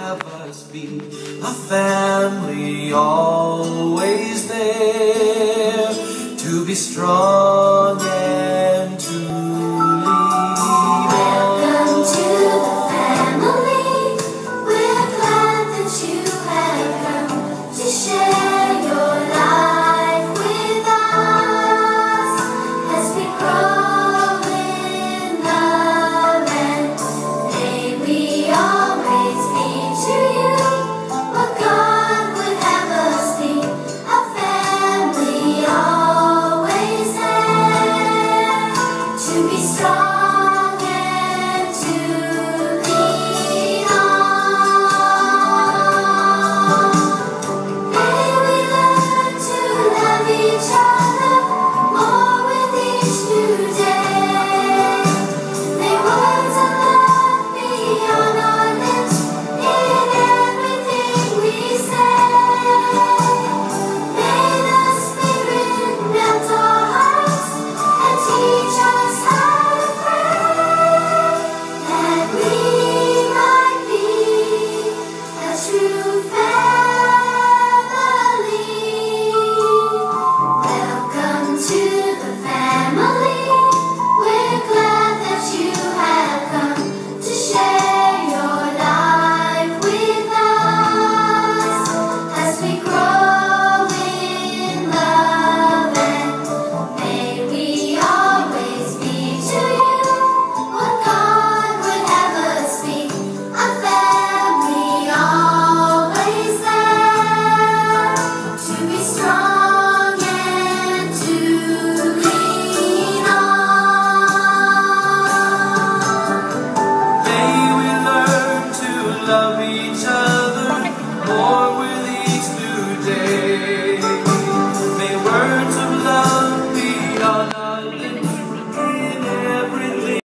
have us be a family always there, to be strong and to lead on. Welcome to the family. We're glad that you have come to share your life with us as we grow in love, and may we always be to you what God would have us be, a family always there, to be strong and to lean on. May we learn to love each other more with each new day. May words of love be on our lips in everything we say. May the Spirit melt our hearts and teach us how to pray, that we might be a true family. Welcome to the family. We're glad that you have come to share your life with us as we grow in love, and may we always be to you what God would have us be, a family always there, to be strong and to lean on. May we learn to love each other